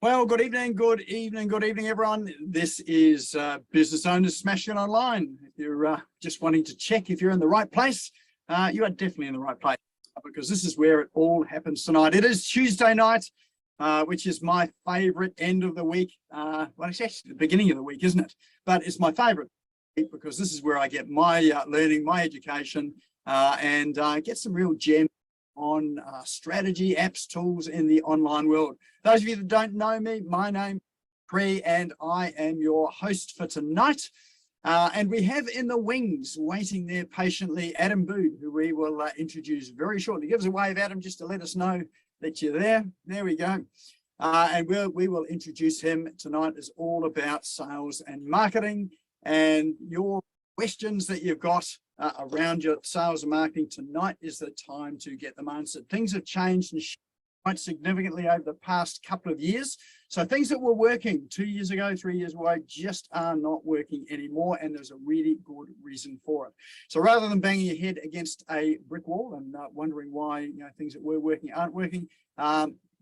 Well, good evening, everyone. This is Business Owners Smashing Online. If you're just wanting to check if you're in the right place, you are definitely in the right place because this is where it all happens tonight. It is Tuesday night, which is my favorite end of the week. Well, it's actually the beginning of the week, isn't it? But it's my favorite week because this is where I get my learning, my education, and get some real gems on strategy, apps, tools in the online world. Those of you that don't know me, my name is Pre, and I am your host for tonight. And we have in the wings, waiting there patiently, Adam Bood, who we will introduce very shortly. Give us a wave, Adam, just to let us know that you're there. There we go. And we will introduce him. Tonight is all about sales and marketing, and your questions that you've got around your sales and marketing. Tonight is the time to get them answered. Things have changed and quite significantly over the past couple of years. So things that were working 2 years ago, 3 years ago, just are not working anymore. And there's a really good reason for it. So rather than banging your head against a brick wall and wondering why things that were working aren't working,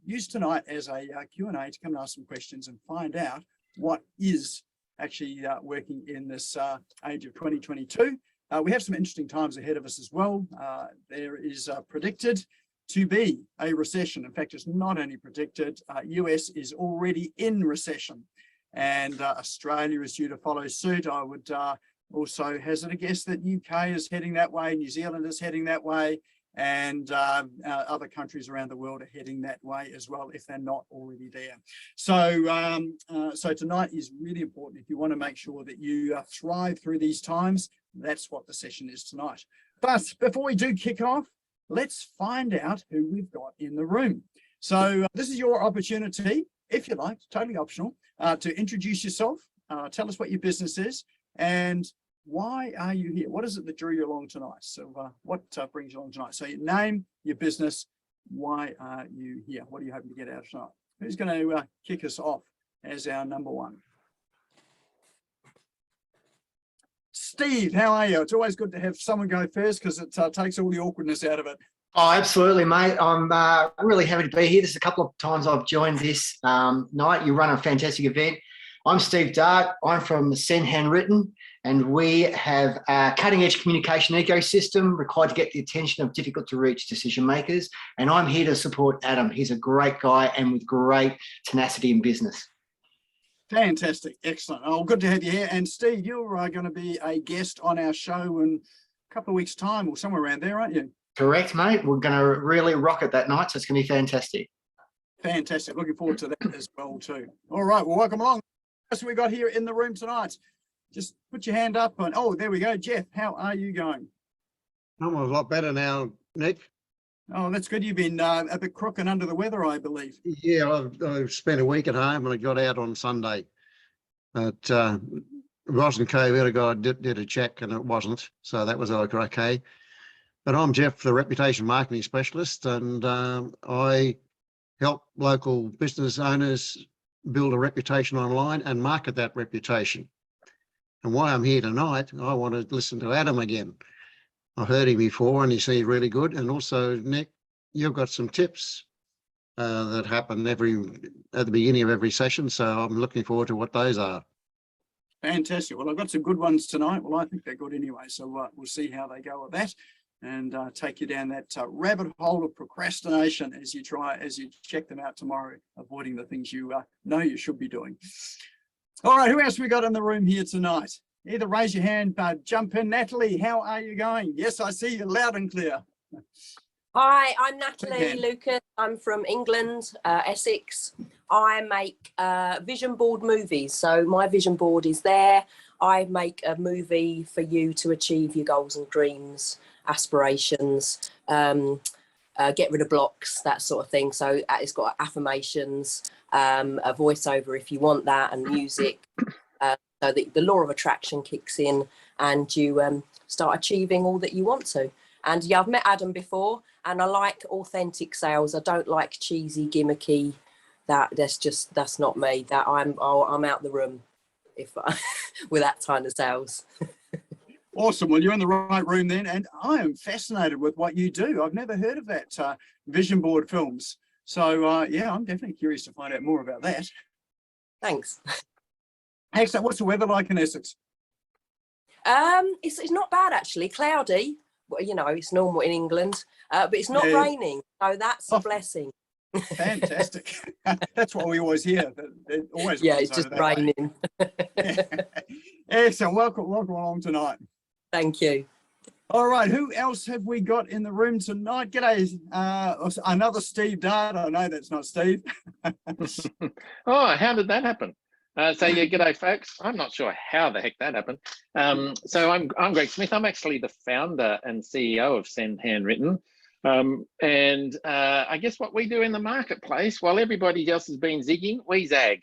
use tonight as a Q&A to come and ask some questions and find out what is actually working in this age of 2022. We have some interesting times ahead of us as well. There is predicted to be a recession. In fact, it's not only predicted, US is already in recession, and Australia is due to follow suit. I would also hazard a guess that UK is heading that way, New Zealand is heading that way, and other countries around the world are heading that way as well, if they're not already there. So, so tonight is really important. If you want to make sure that you thrive through these times, that's what the session is tonight. But before we do kick off, let's find out who we've got in the room. So this is your opportunity, if you like, totally optional, to introduce yourself, tell us what your business is, and why are you here? What is it that drew you along tonight? So what brings you along tonight? So your name, your business, why are you here? What are you hoping to get out of tonight? Who's going to kick us off as our number one? Steve, how are you? It's always good to have someone go first because it takes all the awkwardness out of it. Oh, absolutely, mate. I'm really happy to be here. This is a couple of times I've joined this night. You run a fantastic event. I'm Steve Dart. I'm from Send Handwritten, and we have a cutting-edge communication ecosystem required to get the attention of difficult-to-reach decision makers. And I'm here to support Adam. He's a great guy and with great tenacity in business. Fantastic. Excellent. Oh, good to have you here. And Steve, you're going to be a guest on our show in a couple of weeks' time or somewhere around there, aren't you? Correct, mate. We're going to really rock it that night, so it's going to be fantastic. Fantastic. Looking forward to that as well, too. All right. Well, welcome along. What we got here in the room tonight? Just put your hand up. And oh, there we go. Jeff, how are you going? I'm a lot better now, Nick. Oh, that's good. You've been a bit crook and under the weather, I believe. Yeah, I've spent a week at home and I got out on Sunday. But it wasn't COVID. I did a check and it wasn't. So that was okay. But I'm Jeff, the reputation marketing specialist, and I help local business owners build a reputation online and market that reputation. And why I'm here tonight, I want to listen to Adam again. I've heard him before and he seems really good. And also, Nick, you've got some tips that happen at the beginning of every session. So I'm looking forward to what those are. Fantastic. Well, I've got some good ones tonight. Well, I think they're good anyway. So we'll see how they go with that and take you down that rabbit hole of procrastination as you check them out tomorrow, avoiding the things you know you should be doing. All right, who else we got in the room here tonight? Either raise your hand, jump in. Natalie, how are you going? Yes, I see you loud and clear. Hi, I'm Natalie Lucas. I'm from England, Essex. I make vision board movies. So my vision board is there. I make a movie for you to achieve your goals and dreams, aspirations, get rid of blocks, that sort of thing. So it's got affirmations, a voiceover if you want that, and music. So the law of attraction kicks in and you start achieving all that you want to. And yeah, I've met Adam before and I like authentic sales. I don't like cheesy, gimmicky. That's not me. That I'm out the room with that kind of sales. Awesome. Well, you're in the right room then. And I am fascinated with what you do. I've never heard of that, vision board films. So yeah, I'm definitely curious to find out more about that. Thanks. Excellent. What's the weather like in Essex? It's not bad actually. Cloudy. Well, you know, it's normal in England, but it's not Yeah. raining, so that's a blessing. Fantastic. That's what we always hear. That it always Yeah, rains it's just over that way. raining. Excellent. Welcome along tonight. Thank you. All right, who else have we got in the room tonight? G'day, another Steve Dart. I know that's not Steve. Oh, how did that happen? So yeah, g'day folks. I'm not sure how the heck that happened. So I'm Greg Smith. I'm actually the founder and CEO of Send Handwritten. And I guess what we do in the marketplace, while everybody else has been zigging, we zag.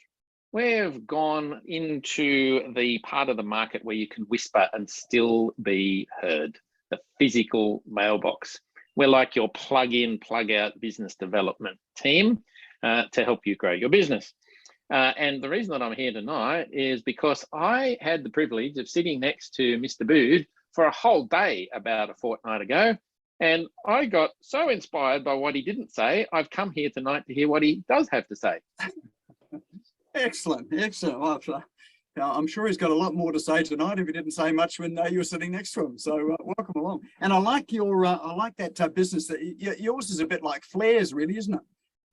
We've gone into the part of the market where you can whisper and still be heard, the physical mailbox. We're like your plug-in, plug-out business development team to help you grow your business. And the reason that I'm here tonight is because I had the privilege of sitting next to Mr. Bood for a whole day about a fortnight ago. And I got so inspired by what he didn't say, I've come here tonight to hear what he does have to say. Excellent, excellent. Well, I'm sure he's got a lot more to say tonight if he didn't say much when you were sitting next to him. So welcome along. And I like your, I like that business that yours is a bit like Flares, really, isn't it?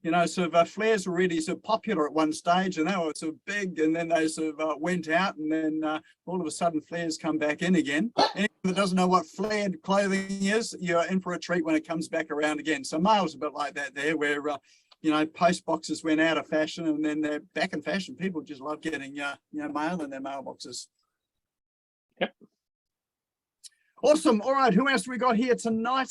You know, sort of Flares were really sort of popular at one stage, and they were sort of big, and then they sort of went out, and then all of a sudden Flares come back in again. Anyone that doesn't know what flared clothing is, you're in for a treat when it comes back around again. So mail's a bit like that there, where you know, post boxes went out of fashion and then they're back in fashion. People just love getting you know, mail in their mailboxes. Yep. Awesome. All right, who else we got here tonight?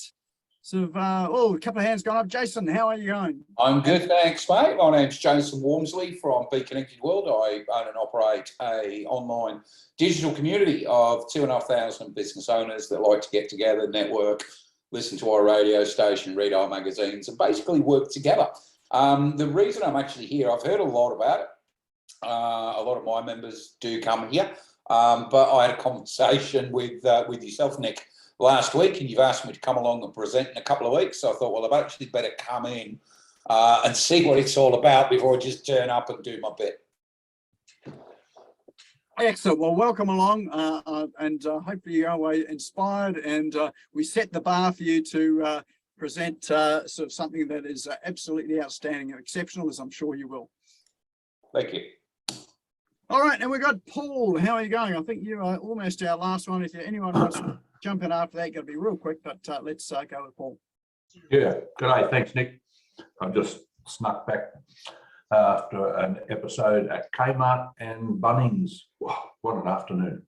So, a couple of hands gone up. Jason, how are you going? I'm good, thanks, mate. My name's Jason Wormsley from Be Connected World. I own and operate a online digital community of 2,500 business owners that like to get together, network, listen to our radio station, read our magazines, and basically work together. The reason I'm actually here, I've heard a lot about it. A lot of my members do come here, but I had a conversation with yourself, Nick, last week, and you've asked me to come along and present in a couple of weeks. So I thought, well, I've actually better come in and see what it's all about before I just turn up and do my bit. Excellent. Well, welcome along, and hopefully you go away inspired, and we set the bar for you to present sort of something that is absolutely outstanding and exceptional, as I'm sure you will. Thank you. All right, and we've got Paul. How are you going? I think you are almost our last one. If anyone wants to jump in after that, got to be real quick, but let's go with Paul. Yeah, good day. Thanks, Nick. I've just snuck back after an episode at Kmart and Bunnings. Wow, what an afternoon.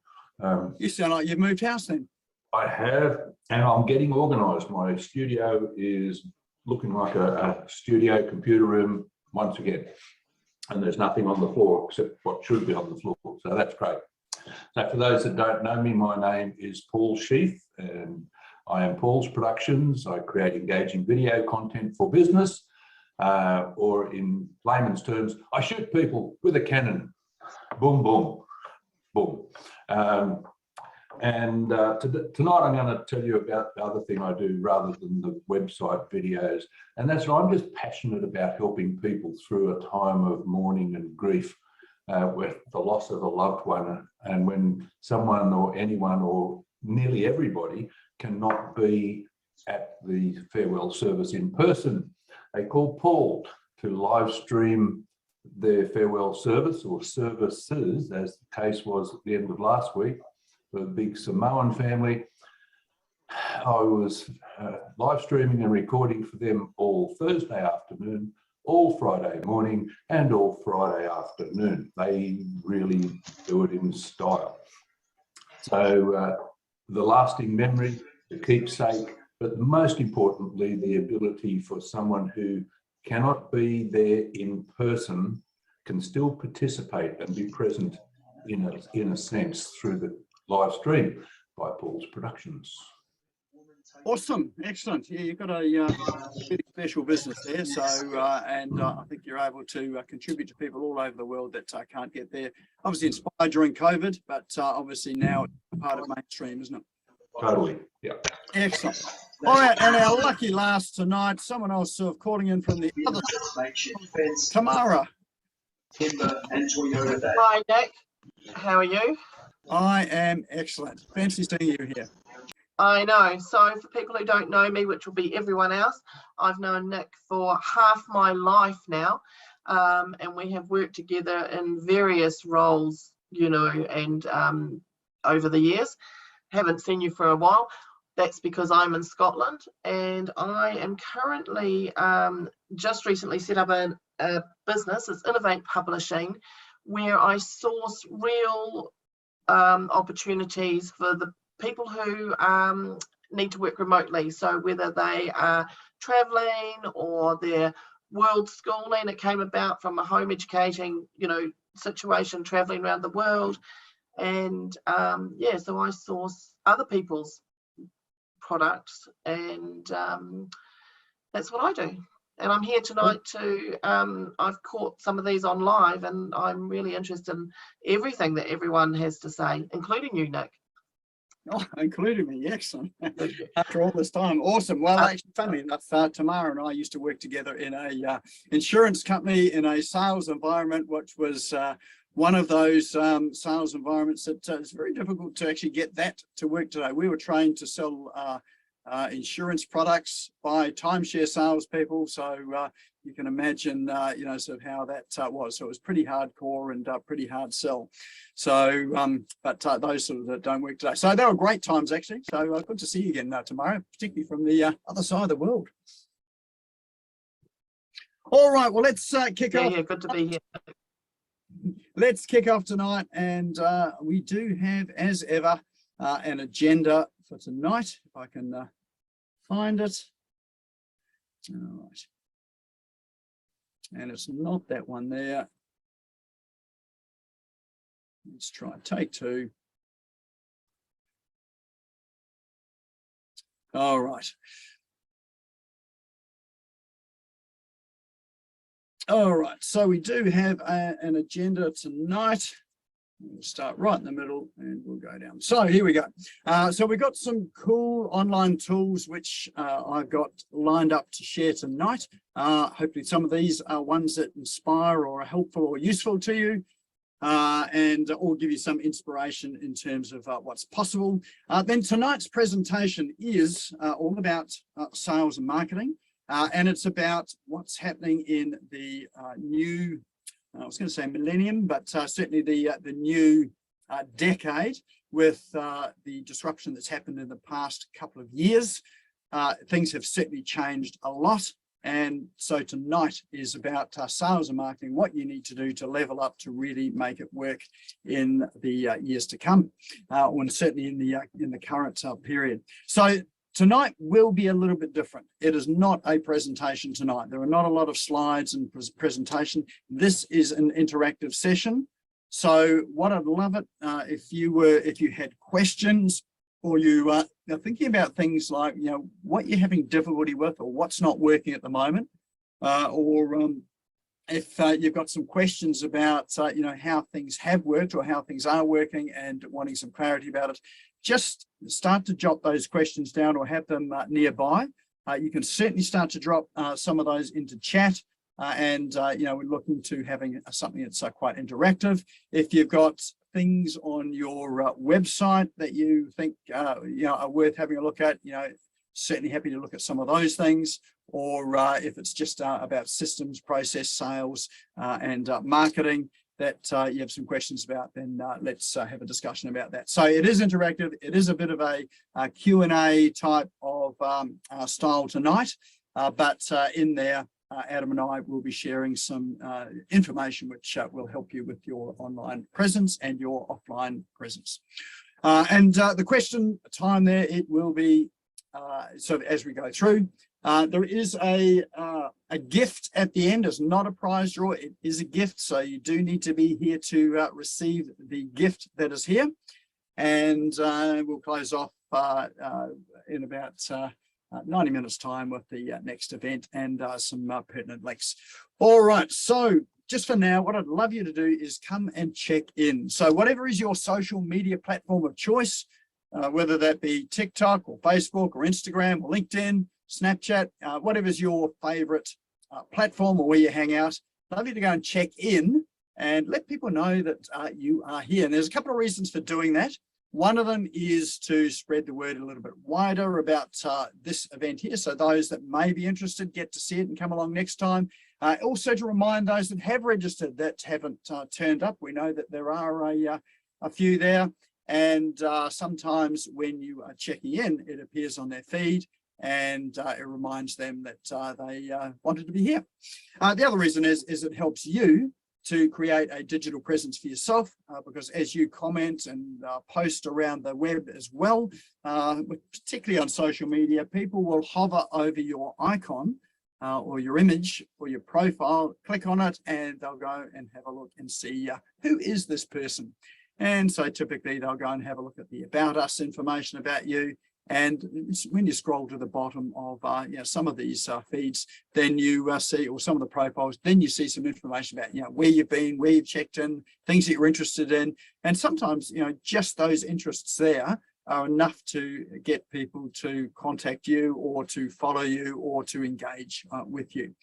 You sound like you've moved house then. I have, and I'm getting organised. My studio is looking like a studio computer room once again. And there's nothing on the floor except what should be on the floor. So that's great. So for those that don't know me, my name is Paul Sheath, and I am Paul's Productions. I create engaging video content for business, or in layman's terms, I shoot people with a cannon. Boom, boom, boom. Tonight I'm going to tell you about the other thing I do rather than the website videos, and that's I'm just passionate about helping people through a time of mourning and grief with the loss of a loved one, and when someone or anyone or nearly everybody cannot be at the farewell service in person. They call Paul to live stream their farewell service or services, as the case was at the end of last week. The big Samoan family. I was live streaming and recording for them all Thursday afternoon, all Friday morning, and all Friday afternoon. They really do it in style. So the lasting memory, the keepsake, but most importantly, the ability for someone who cannot be there in person can still participate and be present in a sense through the live stream by Paul's Productions. Awesome, excellent. Yeah, you've got a really special business there. So, and I think you're able to contribute to people all over the world that can't get there. Obviously inspired during COVID, but obviously now it's part of mainstream, isn't it? Totally, yeah. Excellent. All right, and our lucky last tonight, someone else sort of calling in from the other Tamara. Timber and Toyota Day. Hi, Nick. How are you? I am excellent. Fancy seeing you here. I know. So for people who don't know me, which will be everyone else, I've known Nick for half my life now. And we have worked together in various roles, you know, and over the years. Haven't seen you for a while. That's because I'm in Scotland, and I am currently just recently set up a business. It's Innovate Publishing, where I source real opportunities for the people who need to work remotely. So whether they are traveling or they're world schooling, it came about from a home educating, you know, situation, traveling around the world. And yeah, so I source other people's products, and that's what I do. And I'm here tonight to I've caught some of these on live, and I'm really interested in everything that everyone has to say, including you, Nick. Oh, including me, excellent. After all this time, awesome. Well, actually, funnily enough, Tamara and I used to work together in a insurance company in a sales environment, which was one of those sales environments that it's very difficult to actually get that to work today. We were trained to sell insurance products by timeshare salespeople, so you can imagine, you know, sort of how that was. So it was pretty hardcore and pretty hard sell. So, but those sort of that don't work today. So they were great times actually. So good to see you again tomorrow, particularly from the other side of the world. All right, well, let's kick off. Yeah, good to be here. Let's kick off tonight, and we do have, as ever, an agenda for tonight. If I can find it. All right. And it's not that one there. Let's try take two. All right. All right, so we do have an agenda tonight. We'll start right in the middle and we'll go down. So here we go. So we've got some cool online tools which I've got lined up to share tonight. Hopefully some of these are ones that inspire or are helpful or useful to you, and or give you some inspiration in terms of what's possible. Then tonight's presentation is all about sales and marketing. And it's about what's happening in the new, I was going to say millennium, but certainly the new decade with the disruption that's happened in the past couple of years. Things have certainly changed a lot. And so tonight is about sales and marketing, what you need to do to level up to really make it work in the years to come, and certainly in the current period. So tonight will be a little bit different. It is not a presentation tonight. There are not a lot of slides and presentation. This is an interactive session. So what I'd love it if you had questions, or you are thinking about things like, you know, what you're having difficulty with or what's not working at the moment, or if you've got some questions about, you know, how things have worked or how things are working and wanting some clarity about it, just start to jot those questions down or have them nearby. You can certainly start to drop some of those into chat, and you know, we're looking to having something that's quite interactive. If you've got things on your website that you think you know, are worth having a look at, you know, certainly happy to look at some of those things. Or if it's just about systems, process, sales, and marketing that you have some questions about, then let's have a discussion about that. So it is interactive. It is a bit of a Q&A type of style tonight, but in there, Adam and I will be sharing some information which will help you with your online presence and your offline presence. And the question time there, it will be so as we go through. There is a gift at the end. It's not a prize draw, it is a gift. So you do need to be here to receive the gift that is here. And we'll close off in about 90 minutes time with the next event and some pertinent links. All right, so just for now, what I'd love you to do is come and check in. So whatever is your social media platform of choice, whether that be TikTok or Facebook or Instagram or LinkedIn, Snapchat, whatever's your favorite platform or where you hang out. Love you to go and check in and let people know that you are here. And there's a couple of reasons for doing that. One of them is to spread the word a little bit wider about this event here. So those that may be interested get to see it and come along next time. Also to remind those that have registered that haven't turned up. We know that there are a few there. And sometimes when you are checking in, it appears on their feed and it reminds them that they wanted to be here. The other reason is it helps you to create a digital presence for yourself, because as you comment and post around the web as well, particularly on social media, people will hover over your icon or your image or your profile, click on it, and they'll go and have a look and see who is this person. And so typically they'll go and have a look at the About Us information about you. And when you scroll to the bottom of some of these feeds, then you see, or some of the profiles, then you see some information about where you've been, where you've checked in, things that you're interested in. And sometimes just those interests there are enough to get people to contact you or to follow you or to engage with you.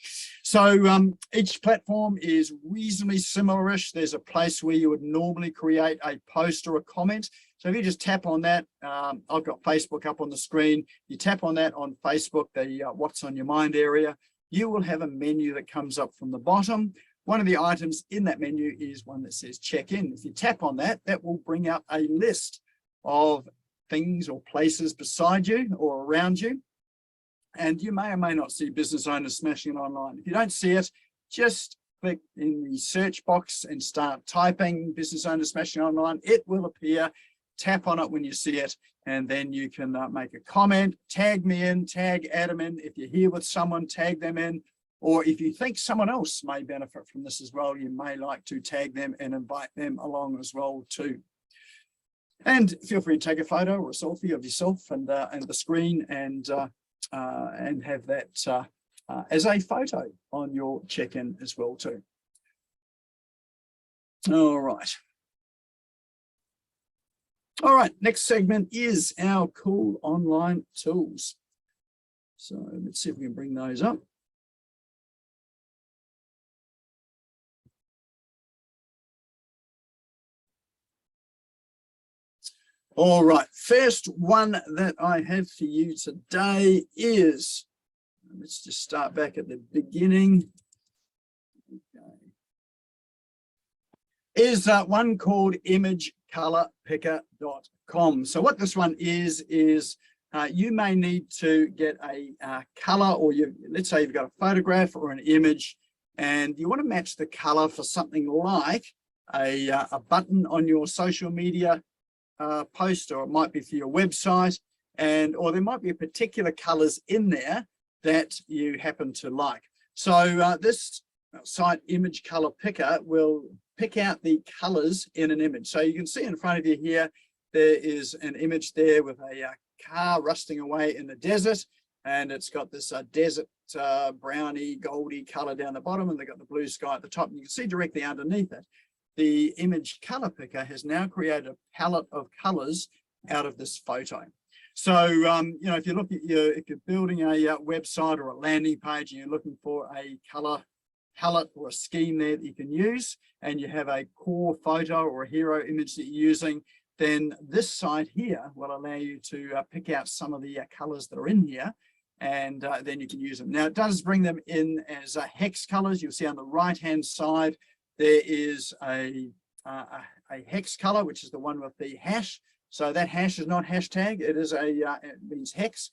So each platform is reasonably similar-ish. There's a place where you would normally create a post or a comment. So if you just tap on that, I've got Facebook up on the screen. You tap on that on Facebook, the what's on your mind area, you will have a menu that comes up from the bottom. One of the items in that menu is one that says check in. If you tap on that, that will bring up a list of things or places beside you or around you. And you may or may not see Business Owners Smashing It Online. If you don't see it, just click in the search box and start typing Business Owners Smashing It Online. It will appear. Tap on it when you see it, and then you can make a comment, tag me in, tag Adam in. If you're here with someone, tag them in. Or if you think someone else may benefit from this as well, you may like to tag them and invite them along as well too. And feel free to take a photo or a selfie of yourself and the screen and have that as a photo on your check-in as well too. All right. All right, next segment is our cool online tools. So let's see if we can bring those up. All right, first one that I have for you today is, let's just start back at the beginning. Okay. Is one called imagecolorpicker.com. So what this one is you may need to get a color, or let's say you've got a photograph or an image and you want to match the color for something like a button on your social media post, or it might be for your website, or there might be particular colors in there that you happen to like. So this site, Image Color Picker, will pick out the colors in an image. So you can see in front of you here, there is an image there with a car rusting away in the desert, and it's got this desert browny goldy color down the bottom, and they've got the blue sky at the top, and you can see directly underneath it. The Image Color Picker has now created a palette of colors out of this photo. So, if you look at if you're building a website or a landing page and you're looking for a color palette or a scheme there that you can use, and you have a core photo or a hero image that you're using, then this site here will allow you to pick out some of the colors that are in here, and then you can use them. Now, it does bring them in as hex colors. You'll see on the right-hand side, there is a hex color, which is the one with the hash. So that hash is not hashtag, it is it means hex,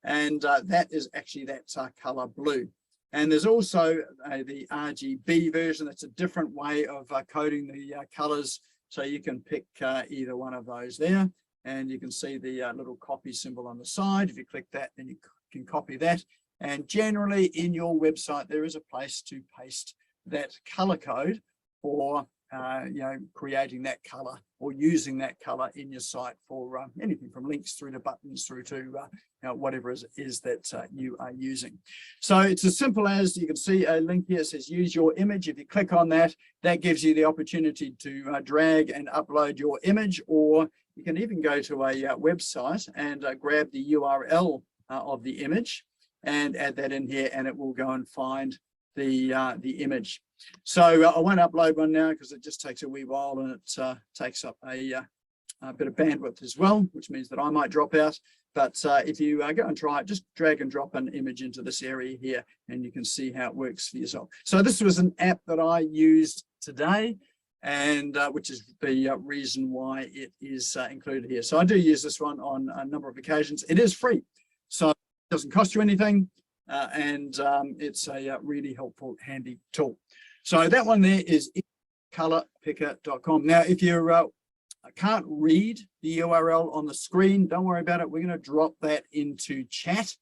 and that is actually that color blue. And there's also the RGB version. That's a different way of coding the colors. So you can pick either one of those there, and you can see the little copy symbol on the side. If you click that, then you can copy that. And generally in your website, there is a place to paste that color code for creating that color or using that color in your site for anything from links through to buttons through to whatever it is that you are using. So it's as simple as, you can see a link here that says use your image. If you click on that, that gives you the opportunity to drag and upload your image, or You can even go to a website and grab the URL of the image and add that in here, and it will go and find the image. So I won't upload one now because it just takes a wee while, and it takes up a bit of bandwidth as well, which means that I might drop out. But if you go and try it, just drag and drop an image into this area here, and you can see how it works for yourself. So this was an app that I used today, and which is the reason why it is included here. So I do use this one on a number of occasions. It is free, so it doesn't cost you anything, and it's a really helpful, handy tool. So that one there is colorpicker.com. Now, if you can't read the URL on the screen, don't worry about it. We're going to drop that into chat.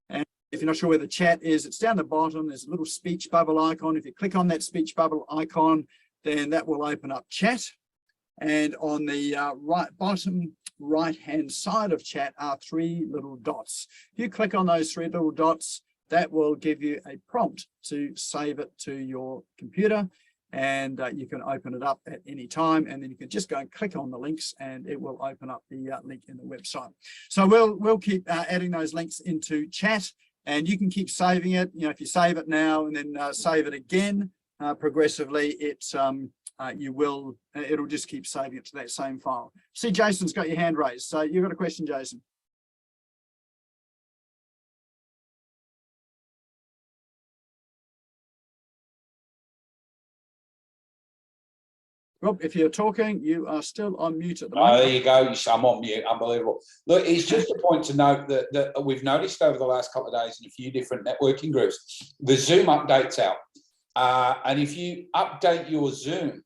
And if you're not sure where the chat is, it's down the bottom. There's a little speech bubble icon. If you click on that speech bubble icon, then that will open up chat. And on the bottom right-hand side of chat are 3 little dots. If you click on those 3 little dots, that will give you a prompt to save it to your computer. And you can open it up at any time, and then you can just go and click on the links, and it will open up the link in the website. So we'll keep adding those links into chat, and you can keep saving it. You know, if you save it now and then save it again progressively, it'll just keep saving it to that same file. See, Jason's got your hand raised, so you've got a question, Jason. Rob, if you're talking, you are still on mute at the moment. Oh, there you go. I'm on mute. Unbelievable. Look, it's just a point to note that we've noticed over the last couple of days in a few different networking groups, the Zoom update's out. And if you update your Zoom,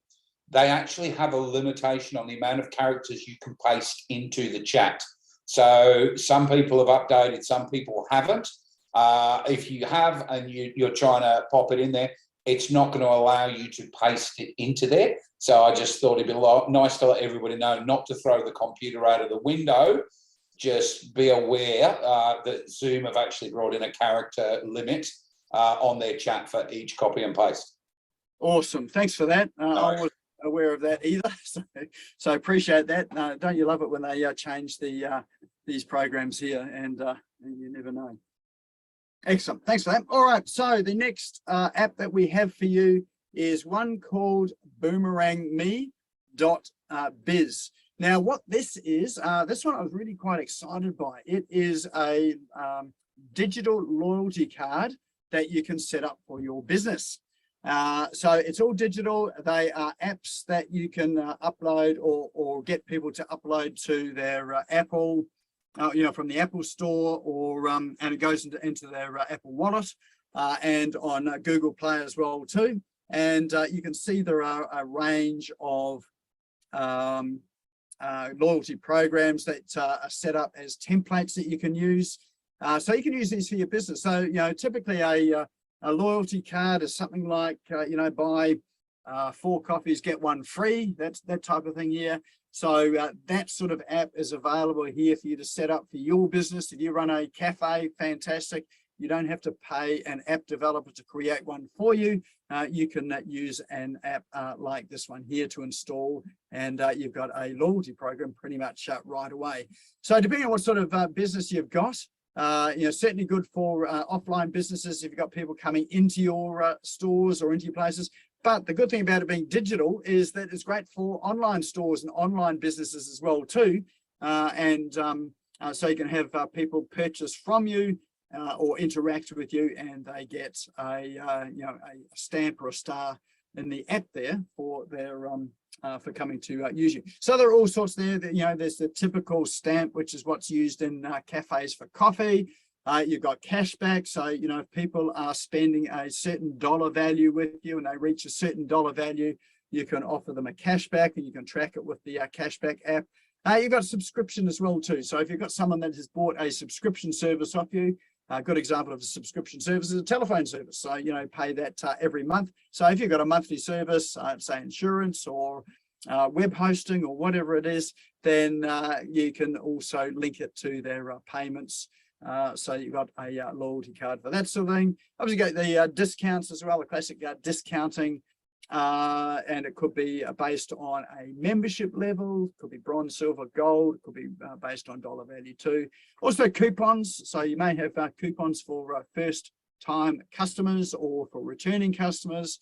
they actually have a limitation on the amount of characters you can paste into the chat. So some people have updated, some people haven't. If you have and you're trying to pop it in there, it's not going to allow you to paste it into there. So I just thought it'd be nice to let everybody know not to throw the computer out of the window. Just be aware that Zoom have actually brought in a character limit on their chat for each copy and paste. Awesome. Thanks for that. I wasn't aware of that either. So appreciate that. Don't you love it when they change these programs here, and you never know. Excellent. Thanks for that. All right. So the next app that we have for you is one called BoomerangMe.biz. Now, what this is, this one I was really quite excited by. It is a digital loyalty card that you can set up for your business. So it's all digital. They are apps that you can upload or get people to upload to their Apple, from the Apple Store, or and it goes into their Apple Wallet and on Google Play as well too. And you can see there are a range of loyalty programs that are set up as templates that you can use. So you can use these for your business. So, typically a loyalty card is something like, buy 4 coffees, get 1 free. That's that type of thing here. So that sort of app is available here for you to set up for your business. If you run a cafe, fantastic. You don't have to pay an app developer to create one for you. You can use an app like this one here to install, and you've got a loyalty program pretty much right away. So depending on what sort of business you've got, certainly good for offline businesses if you've got people coming into your stores or into your places. But the good thing about it being digital is that it's great for online stores and online businesses as well too. So you can have people purchase from you or interact with you, and they get a stamp or a star in the app there for their for coming to use you. So there are all sorts there. There's the typical stamp, which is what's used in cafes for coffee. You've got cashback. So, if people are spending a certain dollar value with you and they reach a certain dollar value, you can offer them a cashback, and you can track it with the cashback app. You've got subscription as well too. So if you've got someone that has bought a subscription service off you, a good example of a subscription service is a telephone service. So, pay that every month. So if you've got a monthly service, say insurance or web hosting or whatever it is, then you can also link it to their payments. So you've got a loyalty card for that sort of thing. Obviously, you got the discounts as well, the classic discounting and it could be based on a membership level, could be bronze, silver, gold, could be based on dollar value too. Also coupons, so you may have coupons for first time customers or for returning customers,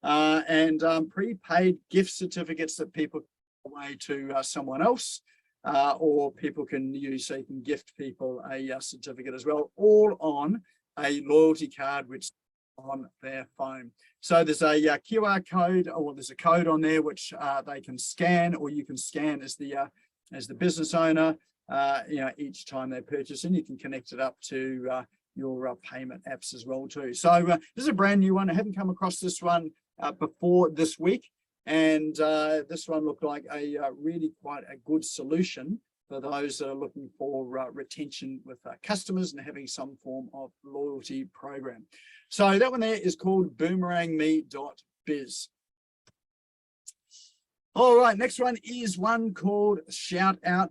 and prepaid gift certificates that people give away to someone else, or people can use, so you can gift people a certificate as well, all on a loyalty card which is on their phone. So there's a QR code, or there's a code on there which they can scan, or you can scan as the business owner, each time they purchase, and you can connect it up to your payment apps as well too. So this is a brand new one. I haven't come across this one before this week, and this one looked like a really quite a good solution for those that are looking for retention with customers and having some form of loyalty program. So that one there is called BoomerangMe.biz. All right, next one is one called Shoutout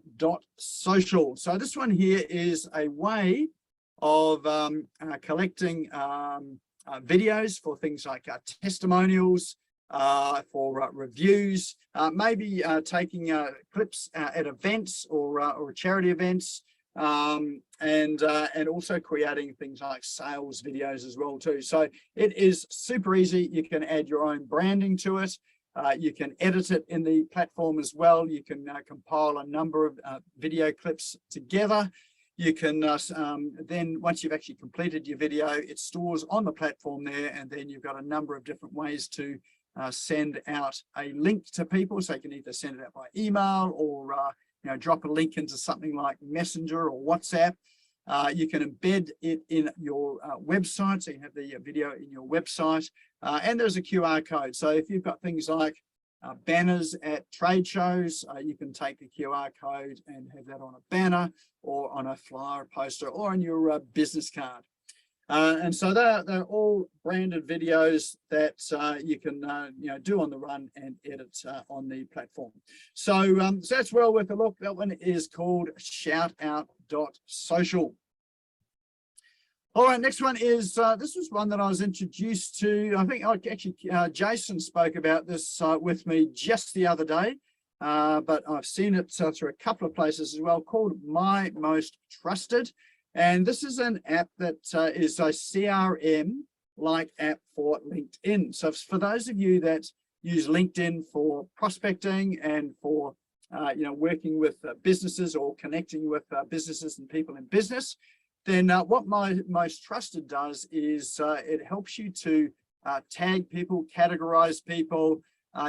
Social. So this one here is a way of collecting videos for things like testimonials, for reviews, maybe taking clips at events or charity events, and also creating things like sales videos as well too. So it is super easy. You can add your own branding to it. You can edit it in the platform as well. You can compile a number of video clips together. You can then, once you've actually completed your video, it stores on the platform there, and then you've got a number of different ways to send out a link to people. So you can either send it out by email, or drop a link into something like Messenger or WhatsApp. You can embed it in your website, so you have the video in your website, and there's a QR code. So if you've got things like banners at trade shows, you can take the QR code and have that on a banner or on a flyer, poster, or on your business card. And so they're all branded videos that you can do on the run and edit on the platform. So, so that's well worth a look. That one is called Shoutout.social. All right, next one is, this was one that I was introduced to. I think actually Jason spoke about this with me just the other day, but I've seen it through a couple of places as well, called My Most Trusted. And this is an app that is a CRM-like app for LinkedIn. So for those of you that use LinkedIn for prospecting and for working with businesses or connecting with businesses and people in business, then what My Most Trusted does is it helps you to tag people, categorize people,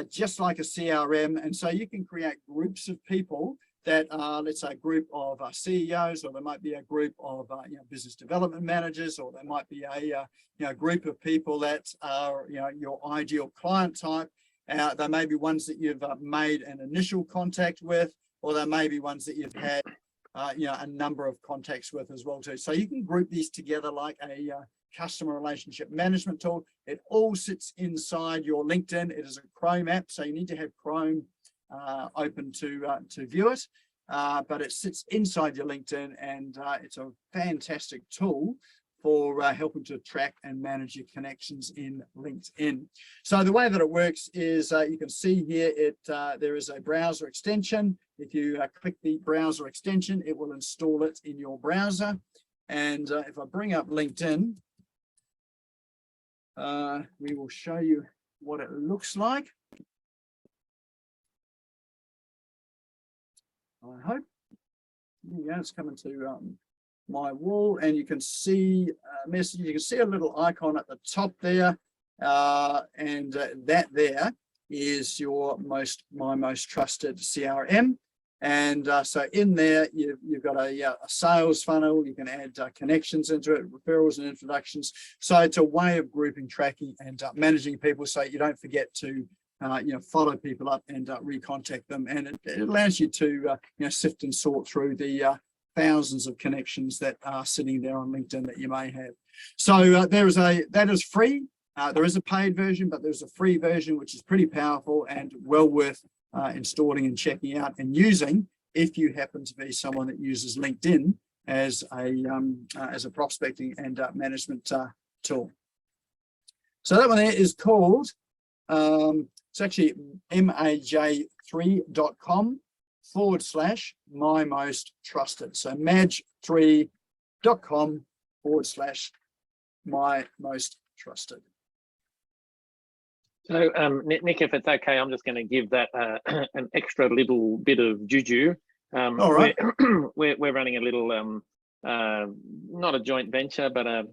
just like a CRM. And so you can create groups of people that are, let's say, a group of CEOs, or there might be a group of business development managers, or there might be a group of people that are your ideal client type. There may be ones that you've made an initial contact with, or there may be ones that you've had a number of contacts with as well too. So you can group these together like a customer relationship management tool. It all sits inside your LinkedIn. It is a Chrome app, so you need to have Chrome open to view it, but it sits inside your LinkedIn, and it's a fantastic tool for helping to track and manage your connections in LinkedIn. So the way that it works is you can see here there is a browser extension. If you click the browser extension, it will install it in your browser. And if I bring up LinkedIn, we will show you what it looks like. I hope. There you go, it's coming to my wall, and you can see a message. You can see a little icon at the top there, and that there is your My Most Trusted CRM. And so in there, you've got a sales funnel. You can add connections into it, referrals and introductions. So it's a way of grouping, tracking, and managing people, so you don't forget to follow people up and recontact them. And it allows you to sift and sort through the thousands of connections that are sitting there on LinkedIn that you may have. So that is free. There is a paid version, but there's a free version which is pretty powerful and well worth installing and checking out and using if you happen to be someone that uses LinkedIn as a prospecting and management tool. So that one there is called It's actually maj3.com/my most trusted. So maj3.com/my most trusted. So, Nick, if it's okay, I'm just going to give that an extra little bit of juju. All right. We're running a little, not a joint venture, but a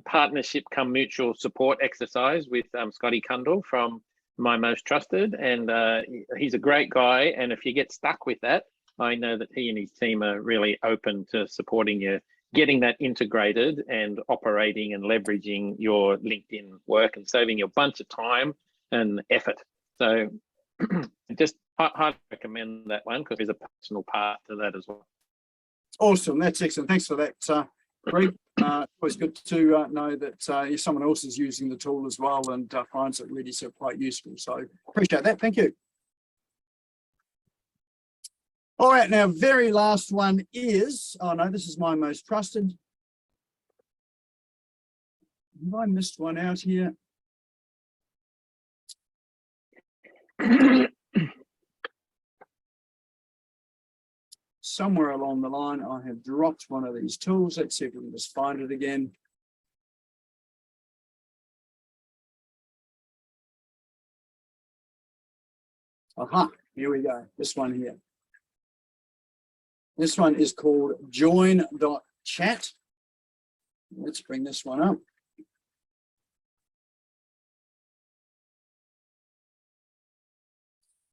partnership come mutual support exercise with Scotty Cundall from My Most Trusted. And he's a great guy. And if you get stuck with that, I know that he and his team are really open to supporting you, getting that integrated and operating and leveraging your LinkedIn work and saving you a bunch of time and effort. So just highly recommend that one because there's a personal part to that as well. Awesome, that's excellent. Thanks for that, Greg. Always good to know that someone else is using the tool as well and finds it really quite useful. So appreciate that. Thank you. All right, now very last one is, oh no, this is My Most Trusted. Have I missed one out here? Somewhere along the line, I have dropped one of these tools. Let's see if we can just find it again. Aha, here we go. This one here. This one is called JoinChat. Let's bring this one up.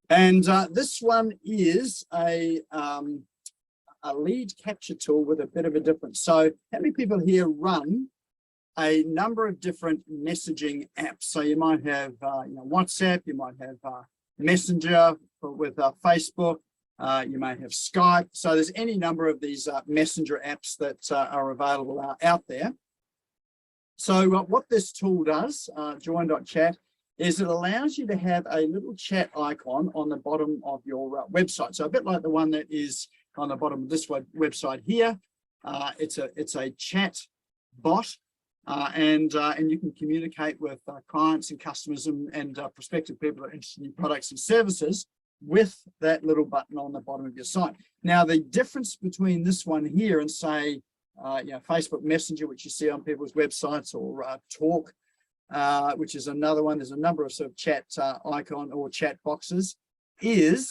And this one is a lead capture tool with a bit of a difference. So how many people here run a number of different messaging apps? So you might have WhatsApp, you might have Messenger with Facebook, you may have Skype. So there's any number of these messenger apps that are available out there. So what this tool does, join.chat, is it allows you to have a little chat icon on the bottom of your website. So a bit like the one that is on the bottom of this website here. It's a chat bot, and you can communicate with clients and customers and prospective people that are interested in your products and services with that little button on the bottom of your site. Now, the difference between this one here and say, Facebook Messenger, which you see on people's websites, or Talk, which is another one. There's a number of sort of chat icon or chat boxes. Let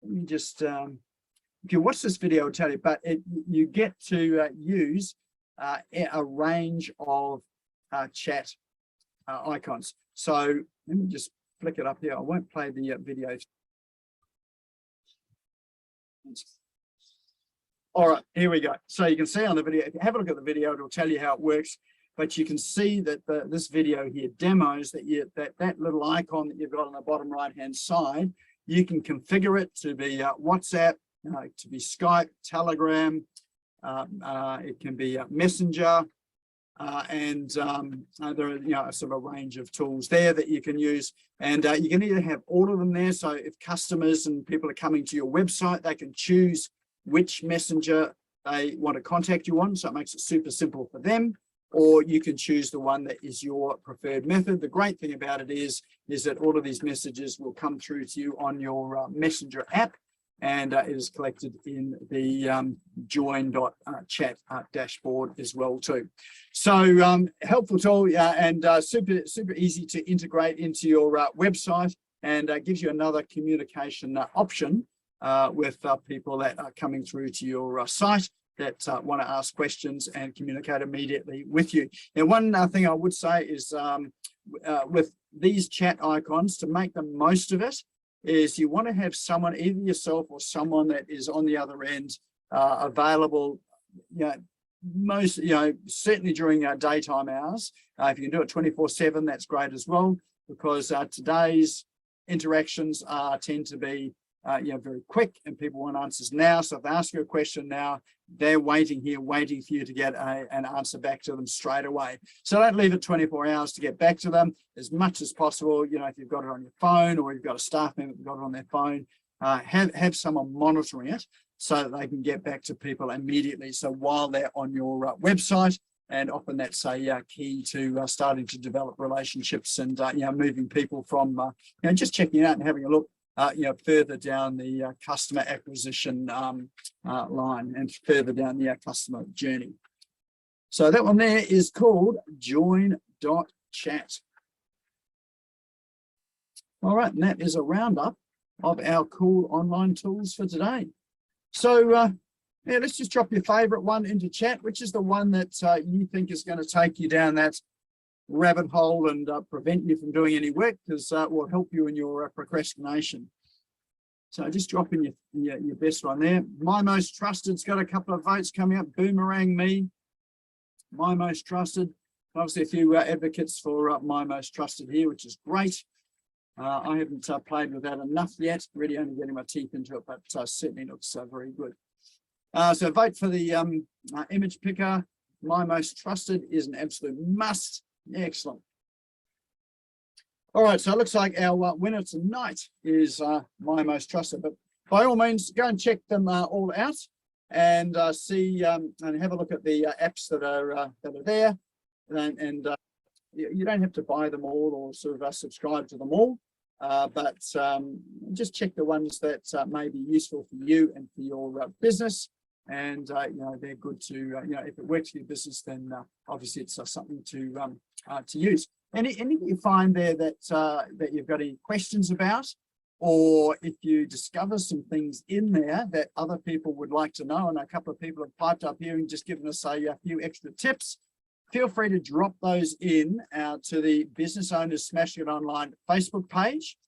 me just, if you watch this video, I'll tell you, but you get to use a range of chat icons. So let me just flick it up here. I won't play the video. All right, here we go. So you can see on the video, if you have a look at the video, it'll tell you how it works. But you can see that this video here demos that little icon that you've got on the bottom right-hand side, you can configure it to be WhatsApp, to be Skype, Telegram, it can be Messenger, and there are sort of a range of tools there that you can use. And you can either have all of them there. So if customers and people are coming to your website, they can choose which messenger they want to contact you on. So it makes it super simple for them. Or you can choose the one that is your preferred method. The great thing about it is that all of these messages will come through to you on your Messenger app, and it is collected in the join.chat dashboard as well too. So helpful tool, and super easy to integrate into your website, and gives you another communication option with people that are coming through to your site that want to ask questions and communicate immediately with you. Now, one thing I would say is with these chat icons, to make the most of it, is you want to have someone, either yourself or someone that is on the other end, available, certainly during daytime hours. If you can do it 24/7, that's great as well, because today's interactions tend to be very quick, and people want answers now. So if they ask you a question now, they're waiting for you to get an answer back to them straight away. So don't leave it 24 hours to get back to them. As much as possible, if you've got it on your phone, or you've got a staff member that's got it on their phone, have someone monitoring it so that they can get back to people immediately. So while they're on your website, And often that's a key to starting to develop relationships and, moving people from, just checking out and having a look, further down the customer acquisition line and further down the customer journey. So that one there is called JoinChat. All right, and that is a roundup of our cool online tools for today. So let's just drop your favorite one into chat, which is the one that you think is going to take you down that rabbit hole and prevent you from doing any work, because will help you in your procrastination. So just drop in your best one there. My Most Trusted's got a couple of votes coming up. BoomerangMe, My Most Trusted. Obviously a few advocates for My Most Trusted here, which is great. I haven't played with that enough yet, really only getting my teeth into it, but certainly looks very good. So vote for the image picker. My Most Trusted is an absolute must. Excellent. All right, so it looks like our winner tonight is My Most Trusted, but by all means, go and check them all out and see and have a look at the apps that are there. And you don't have to buy them all or sort of subscribe to them all, but just check the ones that may be useful for you and for your business. And they're good to if it works for your business, then obviously it's something to use. Anything you find there that you've got any questions about, or if you discover some things in there that other people would like to know, and a couple of people have piped up here and just given us a few extra tips, feel free to drop those in to the Business Owners Smashing It Online Facebook page.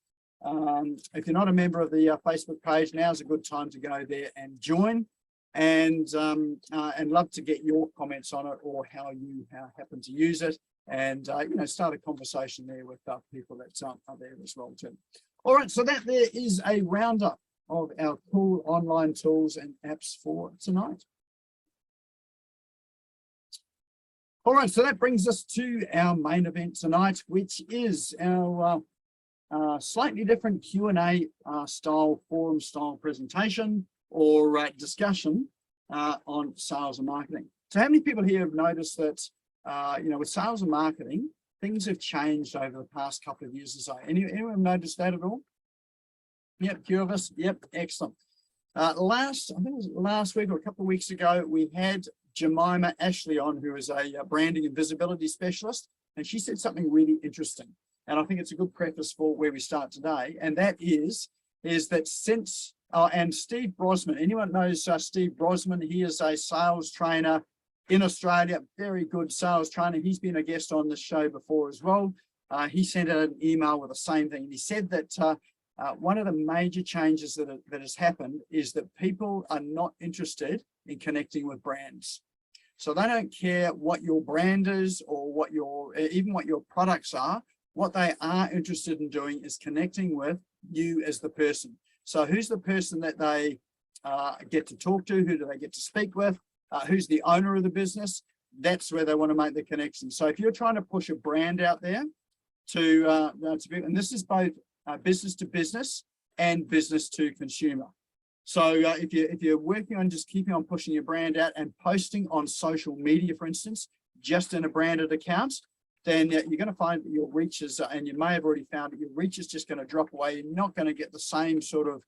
If you're not a member of the Facebook page, now's a good time to go there and join. And love to get your comments on it or how you happen to use it, and start a conversation there with people that are there as well too. All right, so that there is a roundup of our cool online tools and apps for tonight. All right, so that brings us to our main event tonight, which is our slightly different Q&A style, forum style presentation or discussion on sales and marketing. So how many people here have noticed that, with sales and marketing, things have changed over the past couple of years or so? Anyone noticed that at all? Yep, a few of us. Yep, excellent. I think it was last week or a couple of weeks ago, we had Jemima Ashley on, who is a branding and visibility specialist, and she said something really interesting. And I think it's a good preface for where we start today. And that is that since, and Steve Brosman, anyone knows Steve Brosman? He is a sales trainer in Australia, very good sales trainer. He's been a guest on the show before as well. He sent out an email with the same thing. And he said that one of the major changes that has happened is that people are not interested in connecting with brands. So they don't care what your brand is or even what your products are. What they are interested in doing is connecting with you as the person. So who's the person that they get to talk to? Who do they get to speak with? Who's the owner of the business? That's where they want to make the connection. So if you're trying to push a brand out there and this is both business to business and business to consumer. So if you're working on just keeping on pushing your brand out and posting on social media, for instance, just in a branded account, then you're going to find that your reach is, and you may have already found that your reach is just going to drop away. You're not going to get the same sort of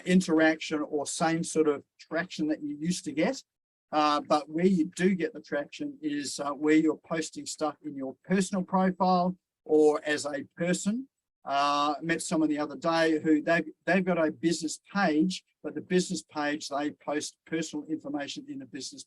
interaction or same sort of traction that you used to get. But where you do get the traction is where you're posting stuff in your personal profile or as a person. Met someone the other day who they've got a business page, but the business page, they post personal information in a business